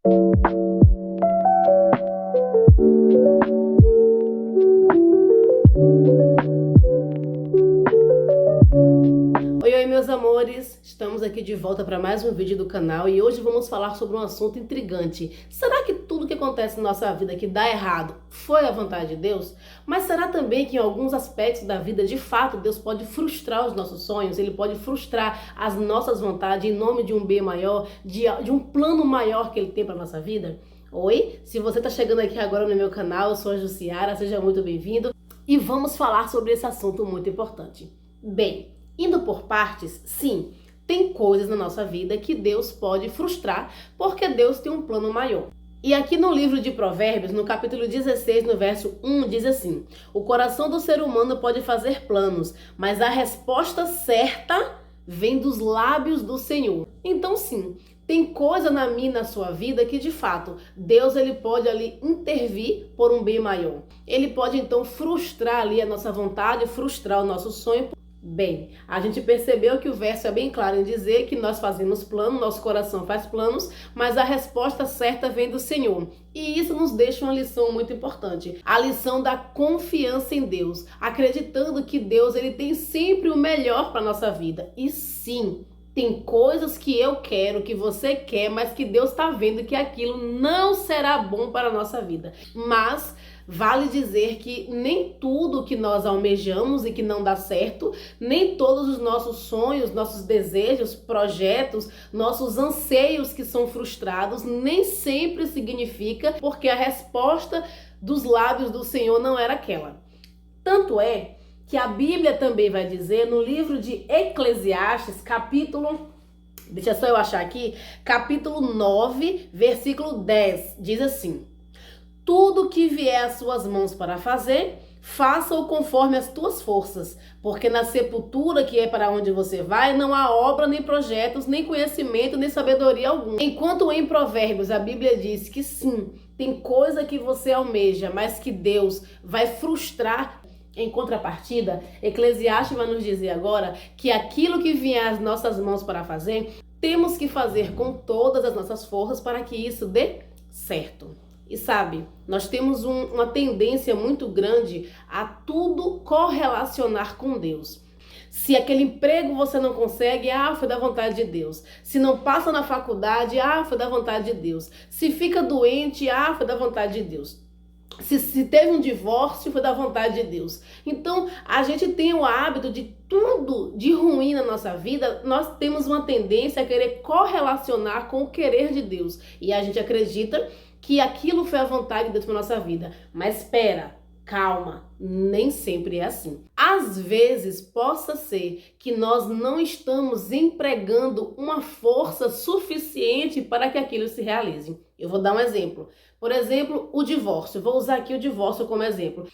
Oi, meus amores! Estamos aqui de volta para mais um vídeo do canal e hoje vamos falar sobre um assunto intrigante. Será que tudo que acontece na nossa vida que dá errado foi a vontade de Deus? Mas será também que em alguns aspectos da vida, de fato, Deus pode frustrar os nossos sonhos? Ele pode frustrar as nossas vontades em nome de um bem maior, de um plano maior que Ele tem para nossa vida? Oi! Se você está chegando aqui agora no meu canal, eu sou a Jussiara, seja muito bem-vindo e vamos falar sobre esse assunto muito importante. Bem, indo por partes, sim, tem coisas na nossa vida que Deus pode frustrar, porque Deus tem um plano maior. E aqui no livro de Provérbios, no capítulo 16, no verso 1, diz assim: o coração do ser humano pode fazer planos, mas a resposta certa vem dos lábios do Senhor. Então sim, tem coisa na minha e na sua vida que de fato Deus ele pode ali intervir por um bem maior. Ele pode então frustrar ali a nossa vontade, frustrar o nosso sonho. Bem, a gente percebeu que o verso é bem claro em dizer que nós fazemos planos, nosso coração faz planos, mas a resposta certa vem do Senhor. E isso nos deixa uma lição muito importante, a lição da confiança em Deus, acreditando que Deus ele tem sempre o melhor para nossa vida. E sim, tem coisas que eu quero, que você quer, mas que Deus está vendo que aquilo não será bom para a nossa vida. Mas vale dizer que nem tudo que nós almejamos e que não dá certo, nem todos os nossos sonhos, nossos desejos, projetos, nossos anseios que são frustrados, nem sempre significa porque a resposta dos lábios do Senhor não era aquela. Tanto é que a Bíblia também vai dizer no livro de Eclesiastes, deixa só eu achar aqui, capítulo 9, versículo 10, diz assim: tudo que vier às suas mãos para fazer, faça-o conforme as tuas forças, porque na sepultura que é para onde você vai, não há obra, nem projetos, nem conhecimento, nem sabedoria alguma. Enquanto em Provérbios a Bíblia diz que sim, tem coisa que você almeja, mas que Deus vai frustrar. Em contrapartida, Eclesiastes vai nos dizer agora que aquilo que vier às nossas mãos para fazer, temos que fazer com todas as nossas forças para que isso dê certo. E sabe, nós temos uma tendência muito grande a tudo correlacionar com Deus. Se aquele emprego você não consegue, foi da vontade de Deus. Se não passa na faculdade, foi da vontade de Deus. Se fica doente, foi da vontade de Deus. Se teve um divórcio, foi da vontade de Deus. Então, a gente tem o hábito de tudo de ruim na nossa vida, nós temos uma tendência a querer correlacionar com o querer de Deus. E a gente acredita que aquilo foi a vontade de Deus para nossa vida. Mas espera, calma, nem sempre é assim. Às vezes, possa ser que nós não estamos empregando uma força suficiente para que aquilo se realize. Eu vou dar um exemplo. Por exemplo, o divórcio. Vou usar aqui o divórcio como exemplo.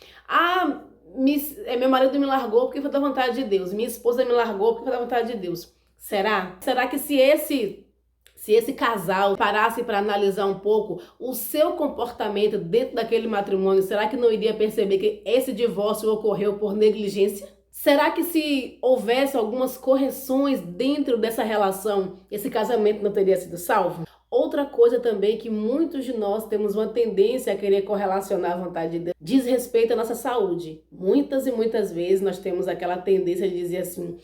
Meu marido me largou porque foi da vontade de Deus. Minha esposa me largou porque foi da vontade de Deus. Será? Será que se esse casal parasse para analisar um pouco o seu comportamento dentro daquele matrimônio, será que não iria perceber que esse divórcio ocorreu por negligência? Será que se houvesse algumas correções dentro dessa relação, esse casamento não teria sido salvo? Outra coisa também que muitos de nós temos uma tendência a querer correlacionar a vontade de Deus diz respeito à nossa saúde. Muitas e muitas vezes nós temos aquela tendência de dizer assim: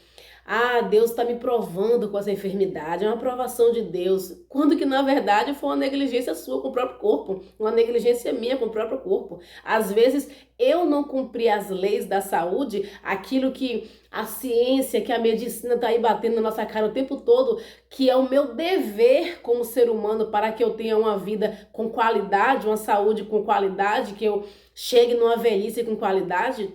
Deus está me provando com essa enfermidade, é uma provação de Deus, quando que na verdade foi uma negligência sua com o próprio corpo, uma negligência minha com o próprio corpo. Às vezes eu não cumpri as leis da saúde, aquilo que a ciência, que a medicina está aí batendo na nossa cara o tempo todo, que é o meu dever como ser humano para que eu tenha uma vida com qualidade, uma saúde com qualidade, que eu chegue numa velhice com qualidade.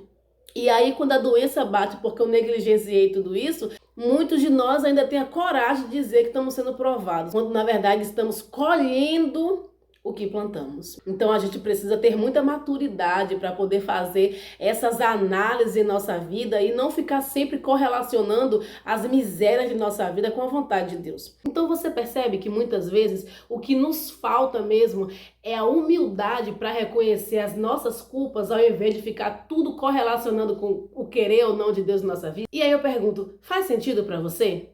E aí, quando a doença bate porque eu negligenciei tudo isso, muitos de nós ainda têm a coragem de dizer que estamos sendo provados, quando na verdade estamos colhendo o que plantamos. Então a gente precisa ter muita maturidade para poder fazer essas análises em nossa vida e não ficar sempre correlacionando as misérias de nossa vida com a vontade de Deus. Então você percebe que muitas vezes o que nos falta mesmo é a humildade para reconhecer as nossas culpas, ao invés de ficar tudo correlacionando com o querer ou não de Deus na nossa vida. E aí eu pergunto, faz sentido para você?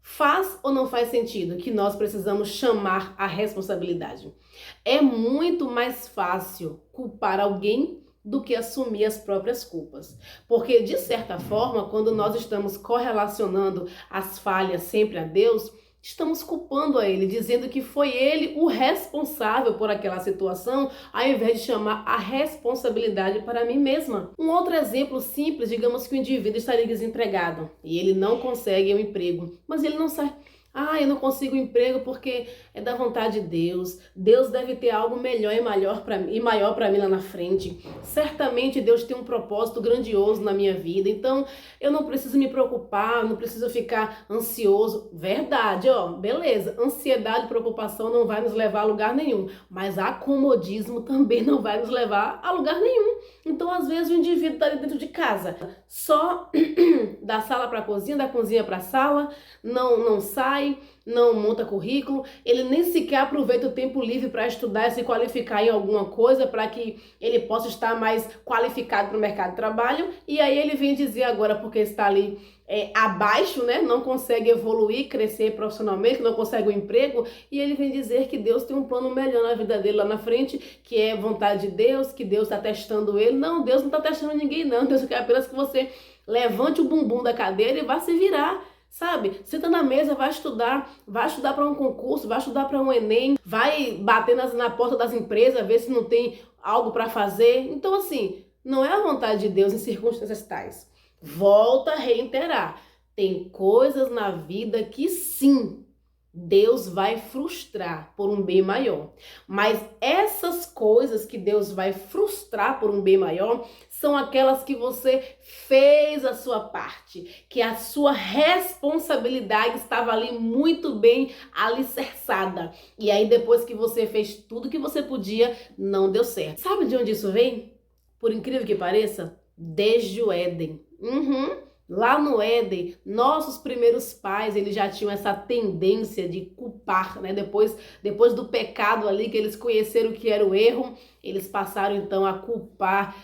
Faz ou não faz sentido que nós precisamos chamar a responsabilidade? É muito mais fácil culpar alguém do que assumir as próprias culpas. Porque, de certa forma, quando nós estamos correlacionando as falhas sempre a Deus, estamos culpando a Ele, dizendo que foi Ele o responsável por aquela situação, ao invés de chamar a responsabilidade para mim mesma. Um outro exemplo simples, digamos que o indivíduo estaria desempregado e ele não consegue um emprego, mas ele não sai. Eu não consigo um emprego porque é da vontade de Deus. Deus deve ter algo melhor e maior para mim lá na frente. Certamente Deus tem um propósito grandioso na minha vida. Então eu não preciso me preocupar, não preciso ficar ansioso. Verdade, beleza. Ansiedade e preocupação não vai nos levar a lugar nenhum. Mas acomodismo também não vai nos levar a lugar nenhum. Então às vezes o indivíduo está dentro de casa, só da sala para a cozinha, da cozinha para a sala, não sai, não monta currículo, ele nem sequer aproveita o tempo livre para estudar e se qualificar em alguma coisa para que ele possa estar mais qualificado para o mercado de trabalho. E aí ele vem dizer agora, porque está ali abaixo, né, não consegue evoluir, crescer profissionalmente, não consegue um emprego, e ele vem dizer que Deus tem um plano melhor na vida dele lá na frente, que é vontade de Deus, que Deus está testando ele. Não, Deus não está testando ninguém não, Deus quer apenas que você levante o bumbum da cadeira e vá se virar. Sabe? Senta na mesa, vai estudar para um concurso, vai estudar para um Enem, vai bater na porta das empresas, ver se não tem algo para fazer. Então, assim, não é a vontade de Deus em circunstâncias tais. Volta a reiterar, tem coisas na vida que sim, Deus vai frustrar por um bem maior. Mas essas coisas que Deus vai frustrar por um bem maior são aquelas que você fez a sua parte, que a sua responsabilidade estava ali muito bem alicerçada. E aí depois que você fez tudo que você podia, não deu certo. Sabe de onde isso vem? Por incrível que pareça, desde o Éden. Lá no Éden, nossos primeiros pais, eles já tinham essa tendência de culpar, né? Depois do pecado ali, que eles conheceram o que era o erro, eles passaram então a culpar,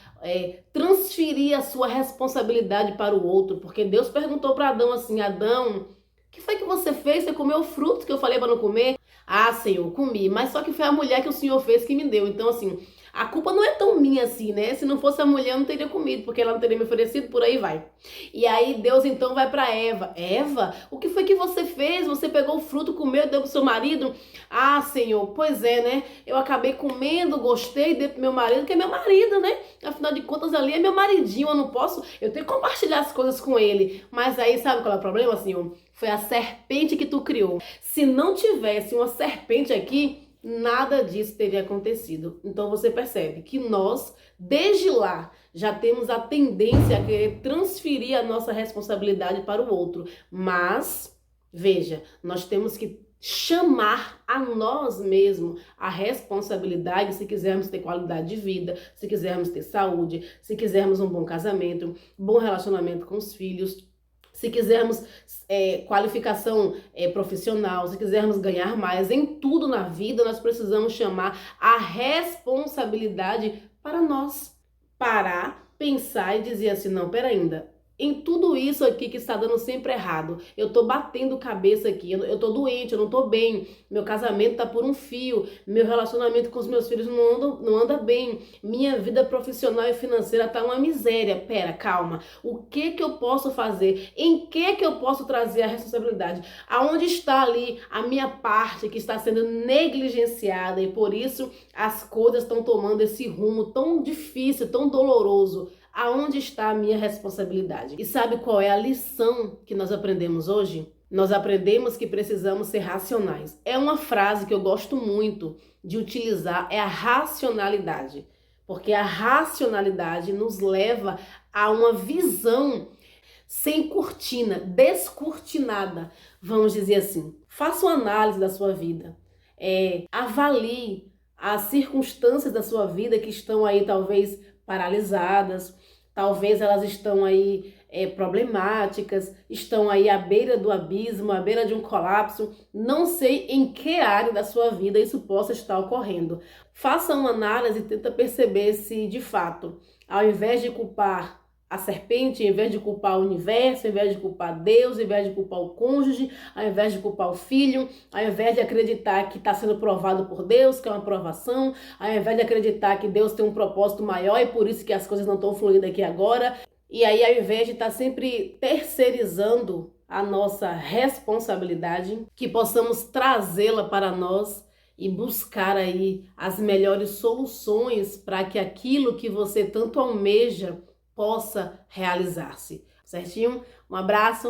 transferir a sua responsabilidade para o outro, porque Deus perguntou para Adão assim: Adão, o que foi que você fez? Você comeu o fruto que eu falei para não comer? Ah, Senhor, comi, mas só que foi a mulher que o Senhor fez que me deu. Então, assim, a culpa não é tão minha assim, né? Se não fosse a mulher, eu não teria comido, porque ela não teria me oferecido, por aí vai. E aí Deus então vai para Eva. Eva, o que foi que você fez? Você pegou o fruto, comeu, deu pro seu marido? Ah, Senhor, pois é, né? Eu acabei comendo, gostei, dei pro meu marido, que é meu marido, né? Afinal de contas, ali é meu maridinho, eu tenho que compartilhar as coisas com ele. Mas aí, sabe qual é o problema, Senhor? Foi a serpente que tu criou. Se não tivesse uma serpente aqui, nada disso teria acontecido. Então você percebe que nós, desde lá, já temos a tendência a querer transferir a nossa responsabilidade para o outro. Mas, veja, nós temos que chamar a nós mesmos a responsabilidade se quisermos ter qualidade de vida, se quisermos ter saúde, se quisermos um bom casamento, bom relacionamento com os filhos, se quisermos qualificação profissional, se quisermos ganhar mais, em tudo na vida nós precisamos chamar a responsabilidade para nós. Parar, pensar e dizer assim, não, pera ainda, em tudo isso aqui que está dando sempre errado, eu tô batendo cabeça aqui, eu tô doente, eu não tô bem, meu casamento tá por um fio, meu relacionamento com os meus filhos não anda bem, minha vida profissional e financeira tá uma miséria. Pera, calma, o que eu posso fazer? Em que eu posso trazer a responsabilidade? Aonde está ali a minha parte que está sendo negligenciada e por isso as coisas estão tomando esse rumo tão difícil, tão doloroso? Aonde está a minha responsabilidade? E sabe qual é a lição que nós aprendemos hoje? Nós aprendemos que precisamos ser racionais. É uma frase que eu gosto muito de utilizar, é a racionalidade. Porque a racionalidade nos leva a uma visão sem cortina, descortinada, vamos dizer assim. Faça uma análise da sua vida. Avalie as circunstâncias da sua vida que estão aí talvez paralisadas, talvez elas estão aí problemáticas, estão aí à beira do abismo, à beira de um colapso. Não sei em que área da sua vida isso possa estar ocorrendo. Faça uma análise e tenta perceber se de fato, ao invés de culpar a serpente, ao invés de culpar o universo, ao invés de culpar Deus, ao invés de culpar o cônjuge, ao invés de culpar o filho, ao invés de acreditar que está sendo provado por Deus, que é uma provação, ao invés de acreditar que Deus tem um propósito maior e por isso que as coisas não estão fluindo aqui agora. E aí, ao invés de estar sempre terceirizando a nossa responsabilidade, que possamos trazê-la para nós e buscar aí as melhores soluções para que aquilo que você tanto almeja possa realizar-se. Certinho? Um abraço.